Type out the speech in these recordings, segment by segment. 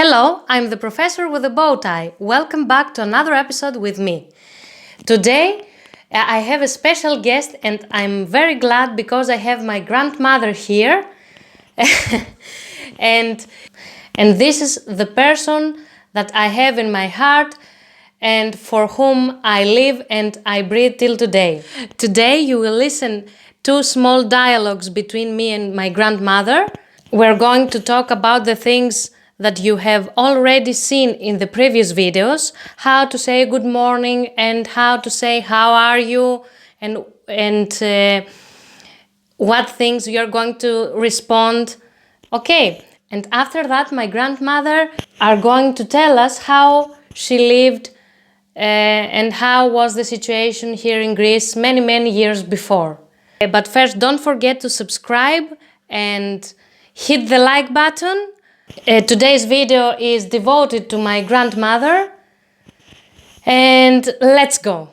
Hello, I'm the professor with a bow tie. Welcome back to another episode with me. Today, I have a special guest and I'm very glad because I have my grandmother here. and this is the person that I have in my heart and for whom I live and I breathe till today. Today you will listen to small dialogues between me and my grandmother. We're going to talk about the things that you have already seen in the previous videos, how to say good morning and how to say how are you and what things you're going to respond. Okay, and after that my grandmother are going to tell us how she lived and how was the situation here in Greece many years before. But first, don't forget to subscribe and hit the like button. Today's video is devoted to my grandmother and let's go.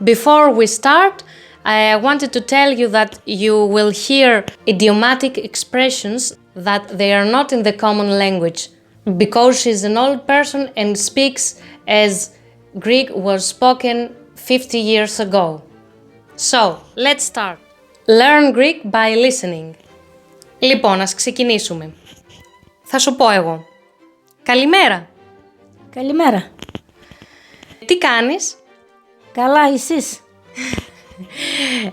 Before we start, I wanted to tell you that you will hear idiomatic expressions that they are not in the common language because she's an old person and speaks as Greek was spoken 50 years ago. So, let's start. Learn Greek by listening. Λοιπόν, ας ξεκινήσουμε. Θα σου πω εγώ. Καλημέρα. Καλημέρα. Τι κάνεις? Καλά, εσείς?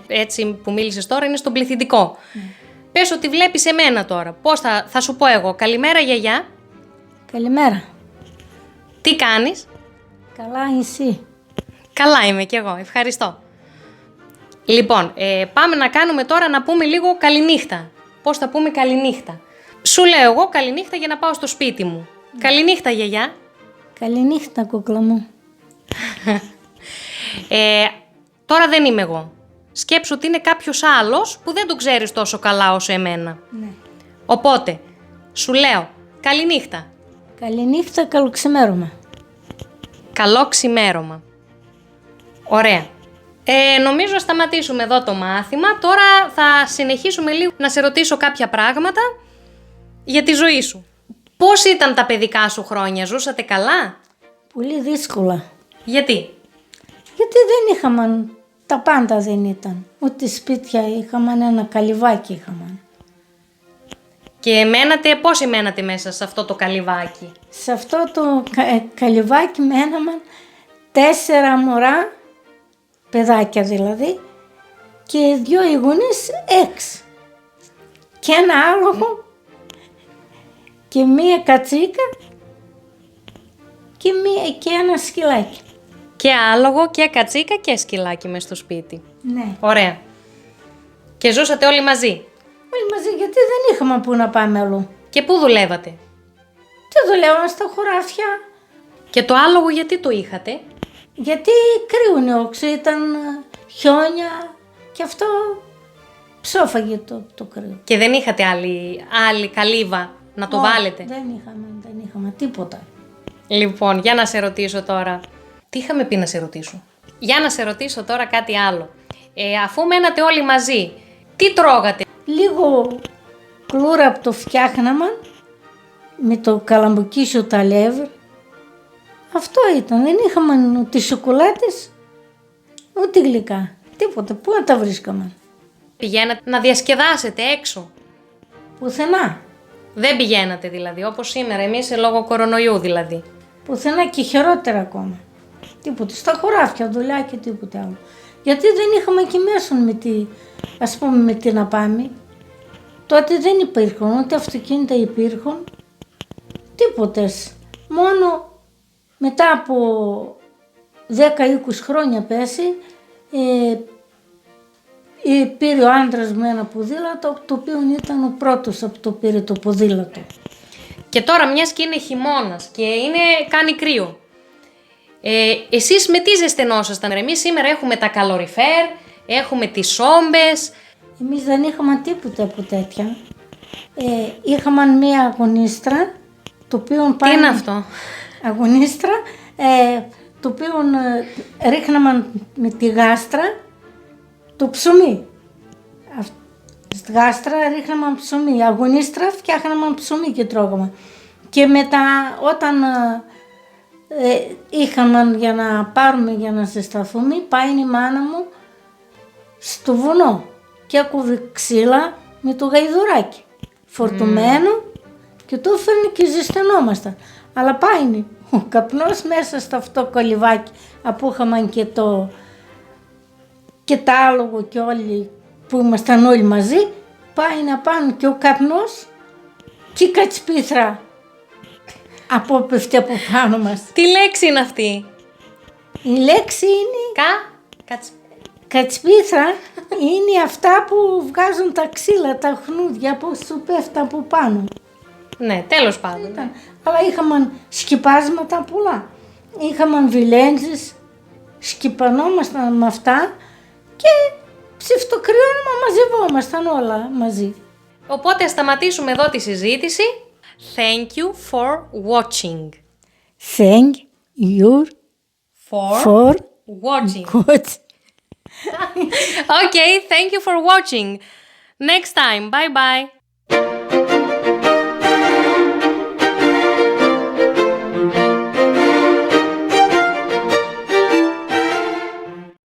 Έτσι που μίλησες τώρα είναι στον πληθυντικό. Πες ότι βλέπεις εμένα τώρα. Πώς θα σου πω εγώ. Καλημέρα γιαγιά. Καλημέρα. Τι κάνεις? Καλά, εσύ? Καλά είμαι κι εγώ. Ευχαριστώ. Λοιπόν, πάμε να κάνουμε τώρα να πούμε λίγο καληνύχτα. Πώς θα πούμε καληνύχτα. Σου λέω εγώ καληνύχτα για να πάω στο σπίτι μου. Καληνύχτα γιαγιά. Καληνύχτα κούκλα μου. Τώρα δεν είμαι εγώ. Σκέψου ότι είναι κάποιος άλλος που δεν τον ξέρεις τόσο καλά όσο εμένα. Ναι. Οπότε, σου λέω, καληνύχτα. Καληνύχτα, καλό ξημέρωμα. Καλό ξημέρωμα. Ωραία. Νομίζω σταματήσουμε εδώ το μάθημα. Τώρα θα συνεχίσουμε λίγο να σε ρωτήσω κάποια πράγματα για τη ζωή σου. Πώς ήταν τα παιδικά σου χρόνια, ζούσατε καλά? Πολύ δύσκολα. Γιατί? Γιατί δεν είχαμε, τα πάντα δεν ήταν. Ούτε σπίτια είχαμε, ένα καλυβάκι είχαμε. Και πόσοι μένατε μέσα σε αυτό το καλυβάκι? Σε αυτό το καλυβάκι μέναμε 4 μωρά, παιδάκια δηλαδή, και 2 οι γονείς 6. Και ένα άλογο και 1 κατσίκα και ένα σκυλάκι. Και άλογο και κατσίκα και σκυλάκι μες στο σπίτι. Ναι. Ωραία. Και ζούσατε όλοι μαζί? Όλοι μαζί, γιατί δεν είχαμε πού να πάμε αλλού. Και πού δουλεύατε? Τι δουλεύαμε στα χωράφια. Και το άλογο γιατί το είχατε? Γιατί κρύουνε όξο, ήταν χιόνια και αυτό ψόφαγε το κρύο. Και δεν είχατε άλλη καλύβα να το βάλετε? Δεν είχαμε τίποτα. Λοιπόν, για να σε ρωτήσω τώρα. Τι είχαμε πει να σε ρωτήσω? Για να σε ρωτήσω τώρα κάτι άλλο. Αφού μένατε όλοι μαζί, τι τρώγατε? Λίγο κλούρα που το φτιάχναμε με το καλαμποκίσιο τα λεύρ. Αυτό ήταν. Δεν είχαμε ούτε σοκολάτες, ούτε γλυκά. Τίποτα. Πού να τα βρίσκαμε? Πηγαίνατε να διασκεδάσετε έξω? Πουθενά. Δεν πηγαίνατε δηλαδή, όπως σήμερα εμείς λόγω κορονοϊού δηλαδή? Πουθενά, και χειρότερα ακόμα. Τίποτα. Στα χωράφια, δουλειά και τίποτα άλλο. Γιατί δεν είχαμε και μέσον με τι να πάμε. Τότε δεν υπήρχαν, ούτε αυτοκίνητα υπήρχαν. Τίποτες. Μόνο μετά από 10-20 χρόνια πέσει, πήρε ο άντρας με ένα ποδήλατο, το οποίο ήταν ο πρώτος από το πήρε το ποδήλατο. Και τώρα μιας και είναι χειμώνας και κάνει κρύο. Εσείς με τι ζεσθενόσασταν? Εμείς σήμερα έχουμε τα καλοριφέρ, έχουμε τις σόμπες, Εμείς δεν είχαμε τίποτα από τέτοια. Είχαμε μία αγωνίστρα, το οποίο Τι είναι αυτό? αγωνίστρα, το οποίο ρίχναμε με τη γάστρα το ψωμί. Στη γάστρα ρίχναμε ψωμί, αγωνίστρα φτιάχναμε ψωμί και τρώγαμε. Και μετά όταν είχαμε για να πάρουμε, για να ζεσταθούμε, πάει η μάνα μου στο βουνό και έκοβε ξύλα με το γαϊδουράκι φορτωμένο και το έφερνε και ζεσθενόμασταν. Αλλά πάει ο καπνός μέσα στο αυτό κολυβάκι, αφού είχαμε και τα άλογο και όλοι που ήμασταν όλοι μαζί, πάει να πάνε και ο καπνός και η κατσπίθρα απόπεφτε από πάνω μας. Τι λέξη είναι αυτή? Η λέξη είναι Κατς... κατσπίθρα, είναι αυτά που βγάζουν τα ξύλα, τα χνούδια που σου πέφτουν από πάνω. Ναι, τέλος πάντων. Ναι. Αλλά είχαμε σκυπάσματα πολλά. Είχαμε βιλέντζες, σκυπανόμασταν με αυτά και ψευτοκριώνουμε, μαζευόμασταν όλα μαζί. Οπότε σταματήσουμε εδώ τη συζήτηση. Thank you for watching. Thank you for watching. God. Okay, thank you for watching. Next time, bye bye.